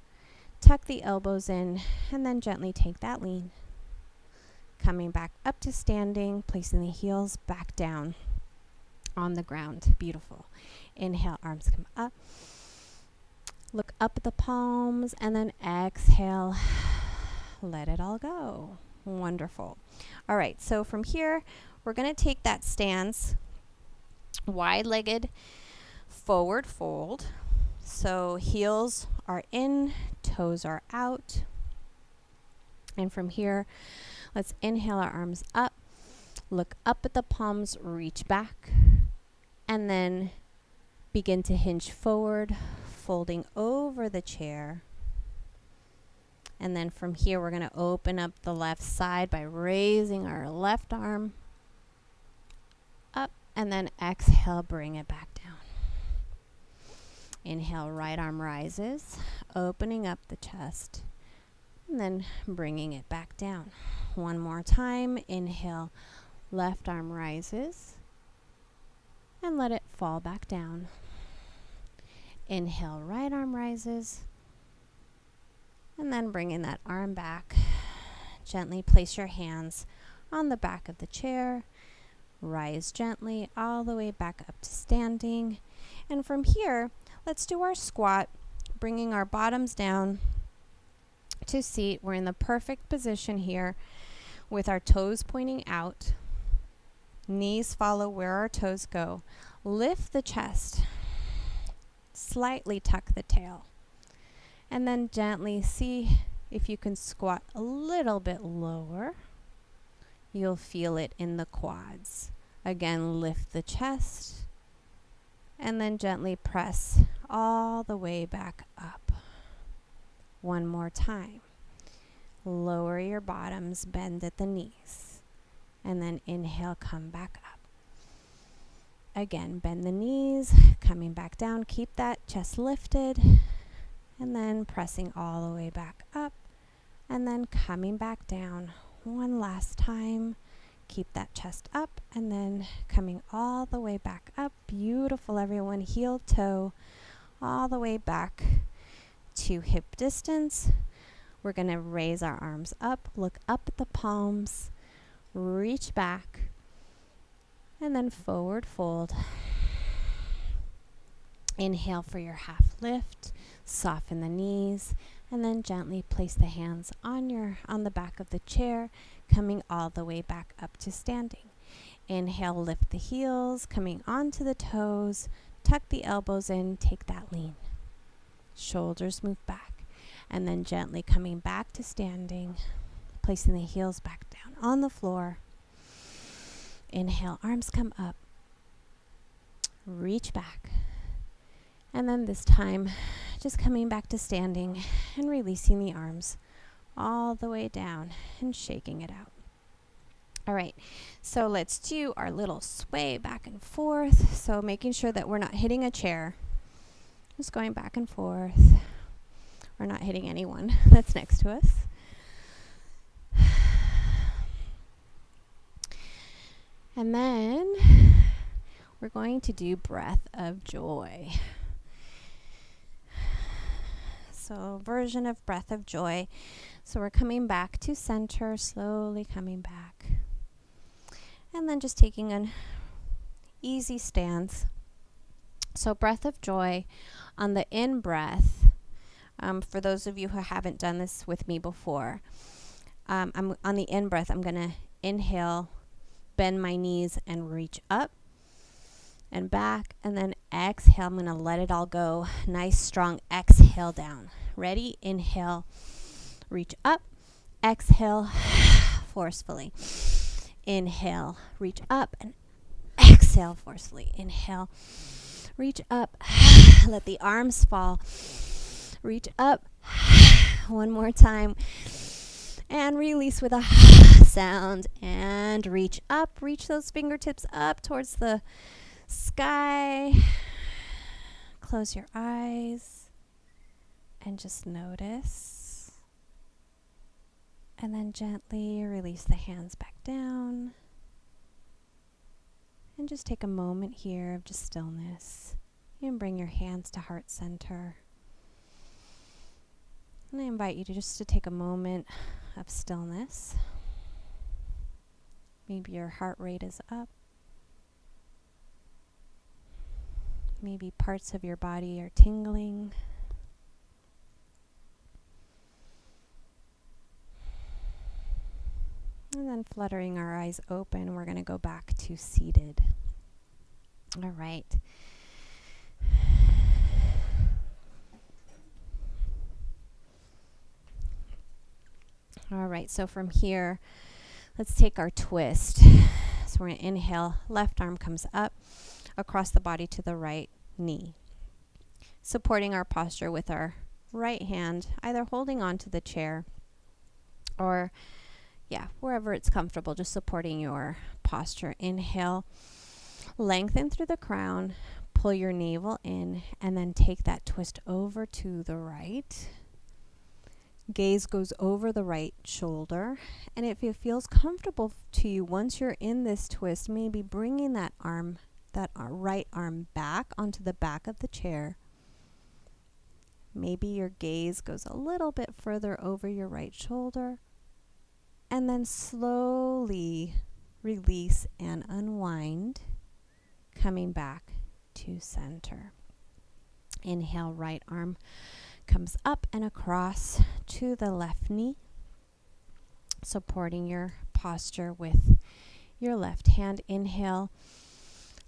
tuck the elbows in, and then gently take that lean. Coming back up to standing, placing the heels back down on the ground. Beautiful. Inhale, arms come up. Look up at the palms, and then exhale. Let it all go. Wonderful. All right, so from here, we're going to take that stance, wide-legged forward fold. So heels are in, toes are out. And from here, let's inhale our arms up. Look up at the palms, reach back. And then begin to hinge forward, folding over the chair. And then from here, we're going to open up the left side by raising our left arm up, and then exhale, bring it back down. Inhale, right arm rises, opening up the chest, and then bringing it back down. One more time. Inhale, left arm rises, and let it fall back down. Inhale, right arm rises, and then bringing that arm back. Gently place your hands on the back of the chair. Rise gently all the way back up to standing. And from here, let's do our squat bringing our bottoms down to seat. We're in the perfect position here with our toes pointing out. Knees follow where our toes go. Lift the chest. Slightly tuck the tail. And then gently see if you can squat a little bit lower. You'll feel it in the quads. Again, lift the chest. And then gently press all the way back up. One more time. Lower your bottoms, bend at the knees. And then inhale, come back up. Again, bend the knees, coming back down. Keep that chest lifted. And then pressing all the way back up. And then coming back down. One last time. Keep that chest up and then coming all the way back up. Beautiful, everyone. Heel toe all the way back to hip distance. We're going to raise our arms up, look up at the palms, reach back, and then forward fold. Inhale for your half lift, soften the knees, and then gently place the hands on the back of the chair, coming all the way back up to standing. Inhale, lift the heels, coming onto the toes, tuck the elbows in, take that lean. Shoulders move back, and then gently coming back to standing, placing the heels back down on the floor. Inhale, arms come up, reach back, and then this time, just coming back to standing and releasing the arms all the way down and shaking it out. All right, so let's do our little sway back and forth. So making sure that we're not hitting a chair, just going back and forth. We're not hitting anyone that's next to us. And then we're going to do breath of joy. So version of breath of joy. So we're coming back to center, slowly coming back. And then just taking an easy stance. So breath of joy on the in-breath. For those of you who haven't done this with me before, I'm on the in-breath, I'm going to inhale, bend my knees and reach up and back, and then exhale. I'm going to let it all go. Nice, strong exhale down. Ready? Inhale, reach up. Exhale, forcefully. Inhale, reach up, and exhale forcefully. Inhale, reach up. Let the arms fall. Reach up. One more time. And release with a sound. And reach up. Reach those fingertips up towards the sky. Close your eyes and just notice. And then gently release the hands back down. And just take a moment here of just stillness. And bring your hands to heart center. And I invite you to take a moment of stillness. Maybe your heart rate is up. Maybe parts of your body are tingling. And then fluttering our eyes open, we're going to go back to seated. All right. All right, so from here, let's take our twist. So we're going to inhale, left arm comes up, across the body to the right knee. Supporting our posture with our right hand, either holding onto the chair or, wherever it's comfortable, just supporting your posture. Inhale, lengthen through the crown, pull your navel in, and then take that twist over to the right. Gaze goes over the right shoulder, and if it feels comfortable to you, once you're in this twist, maybe bringing that right arm back onto the back of the chair. Maybe your gaze goes a little bit further over your right shoulder, and then slowly release and unwind, coming back to center. Inhale, right arm comes up and across to the left knee, supporting your posture with your left hand. Inhale,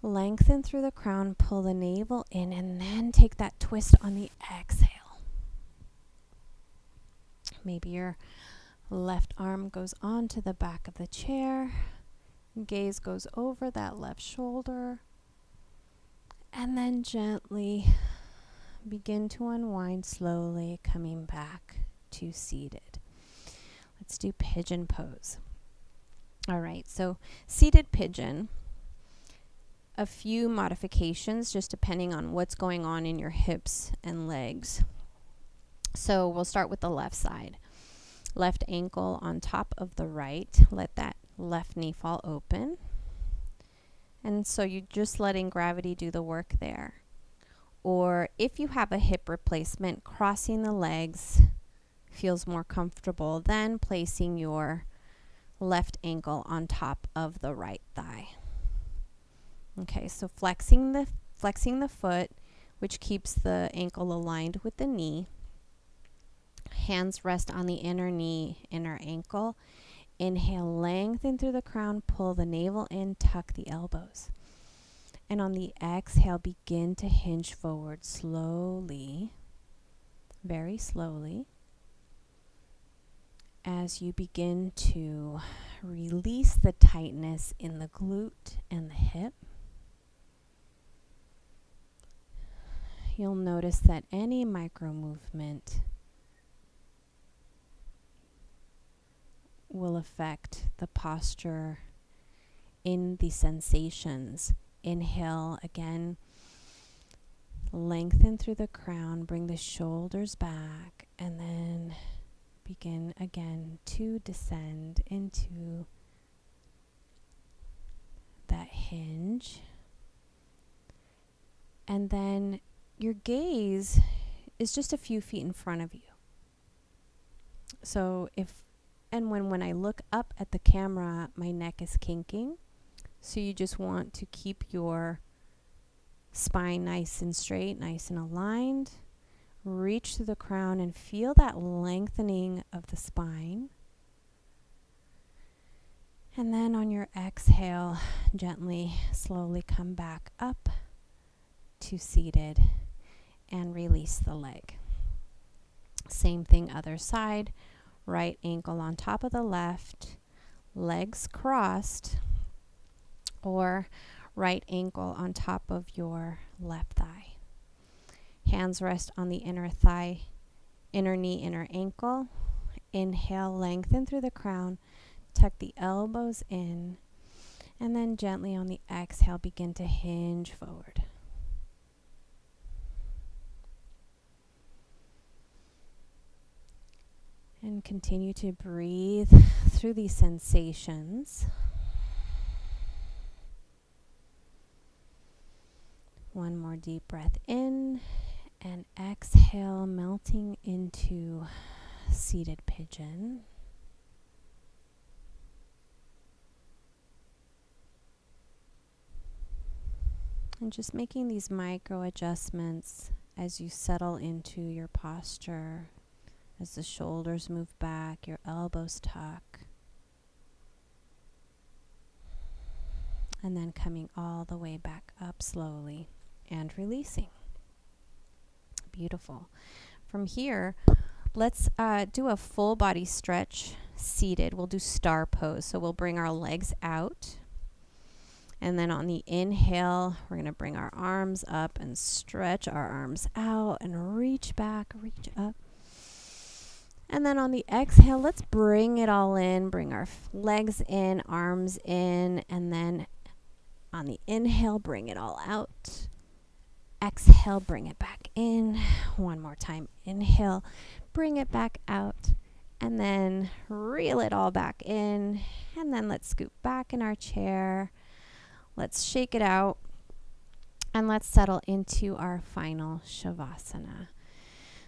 lengthen through the crown, pull the navel in, and then take that twist on the exhale. Maybe your left arm goes onto the back of the chair, gaze goes over that left shoulder, and then gently begin to unwind, slowly coming back to seated. Let's do pigeon pose. All right, so seated pigeon. A few modifications just depending on what's going on in your hips and legs. So we'll start with the left side. Left ankle on top of the right. Let that left knee fall open. And so you're just letting gravity do the work there. Or if you have a hip replacement, crossing the legs feels more comfortable than placing your left ankle on top of the right thigh. Okay, so flexing the foot, which keeps the ankle aligned with the knee. Hands rest on the inner knee, inner ankle. Inhale, lengthen through the crown, pull the navel in, tuck the elbows. And on the exhale, begin to hinge forward slowly, very slowly, as you begin to release the tightness in the glute and the hip. You'll notice that any micro movement will affect the posture in the sensations. Inhale again, lengthen through the crown, bring the shoulders back, and then begin again to descend into that hinge. And then your gaze is just a few feet in front of you. So when I look up at the camera, my neck is kinking. So you just want to keep your spine nice and straight, nice and aligned. Reach to the crown and feel that lengthening of the spine. And then on your exhale, gently, slowly come back up to seated and release the leg. Same thing, other side. Right ankle on top of the left, legs crossed, or right ankle on top of your left thigh. Hands rest on the inner thigh, inner knee, inner ankle. Inhale, lengthen through the crown, tuck the elbows in, and then gently on the exhale, begin to hinge forward. And continue to breathe through these sensations. One more deep breath in and exhale, melting into seated pigeon. And just making these micro adjustments as you settle into your posture. As the shoulders move back, your elbows tuck. And then coming all the way back up slowly and releasing. Beautiful. From here, let's do a full body stretch seated. We'll do star pose. So we'll bring our legs out. And then on the inhale, we're going to bring our arms up and stretch our arms out and reach back, reach up. And then on the exhale, let's bring it all in, bring our legs in, arms in, and then on the inhale, bring it all out. Exhale, bring it back in. One more time, inhale, bring it back out, and then reel it all back in. And then let's scoot back in our chair. Let's shake it out, and let's settle into our final Savasana.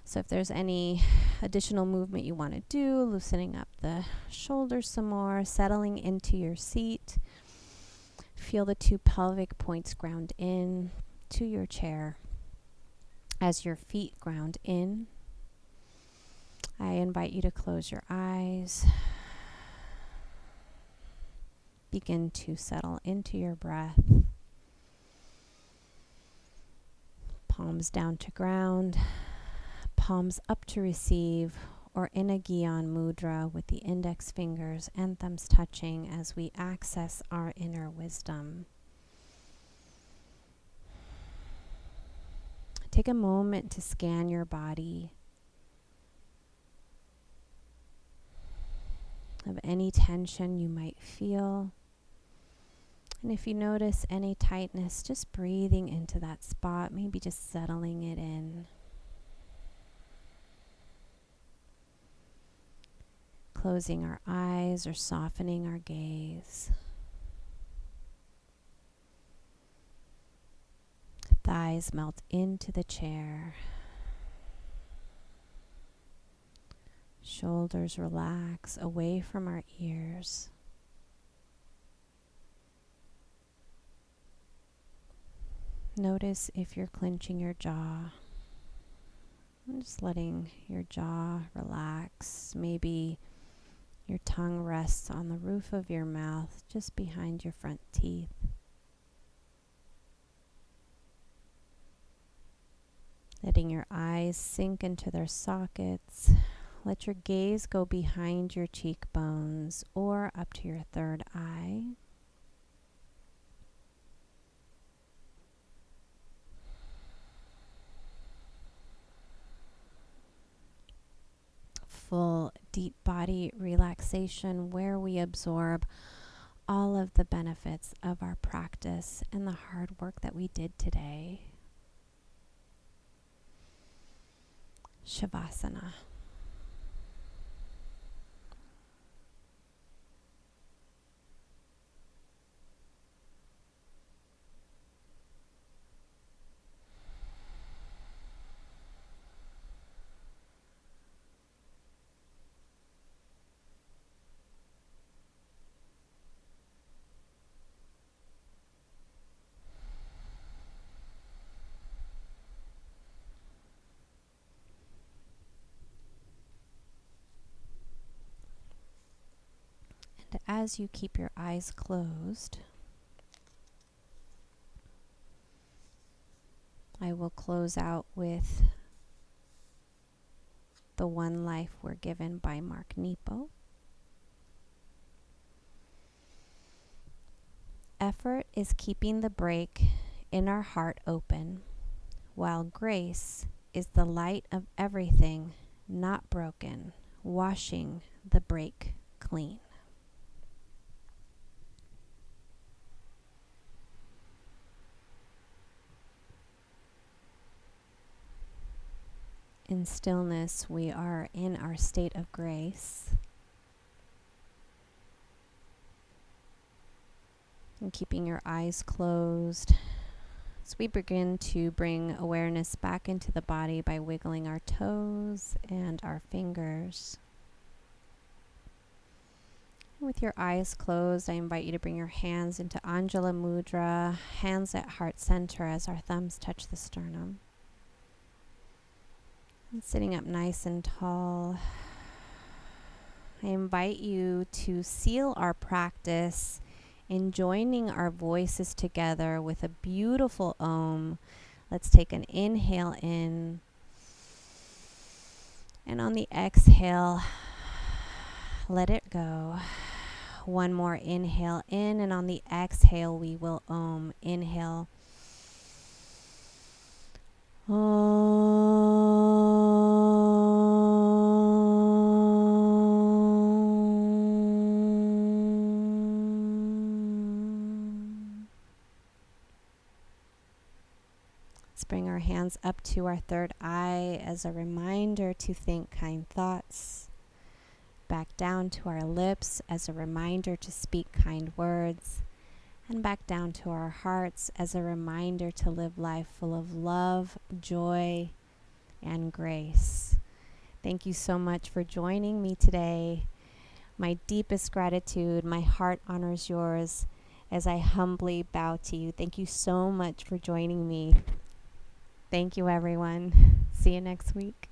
So if there's any additional movement you want to do, loosening up the shoulders some more, settling into your seat. Feel the two pelvic points ground in to your chair as your feet ground in I invite you to close your eyes. Begin to settle into your breath. Palms down to ground, palms up to receive, or in a Gyan mudra with the index fingers and thumbs touching as we access our inner wisdom. Take a moment to scan your body of any tension you might feel. And if you notice any tightness, just breathing into that spot, maybe just settling it in. Closing our eyes or softening our gaze. Thighs melt into the chair. Shoulders relax away from our ears. Notice if you're clenching your jaw. I'm just letting your jaw relax. Maybe your tongue rests on the roof of your mouth, just behind your front teeth. Letting your eyes sink into their sockets. Let your gaze go behind your cheekbones or up to your third eye. Full deep body relaxation where we absorb all of the benefits of our practice and the hard work that we did today. Savasana. And as you keep your eyes closed, I will close out with the one life we're given by Mark Nepo. Effort is keeping the break in our heart open, while grace is the light of everything not broken, washing the break clean. In stillness, we are in our state of grace. And keeping your eyes closed as we begin to bring awareness back into the body by wiggling our toes and our fingers. With your eyes closed, I invite you to bring your hands into Anjala Mudra, hands at heart center as our thumbs touch the sternum. And sitting up nice and tall, I invite you to seal our practice in joining our voices together with a beautiful Om. Let's take an inhale in. And on the exhale, let it go. One more inhale in, and on the exhale, we will Om. Inhale. Let's bring our hands up to our third eye as a reminder to think kind thoughts. Back down to our lips as a reminder to speak kind words. And back down to our hearts as a reminder to live life full of love, joy, and grace. Thank you so much for joining me today. My deepest gratitude, my heart honors yours as I humbly bow to you. Thank you so much for joining me. Thank you, everyone. See you next week.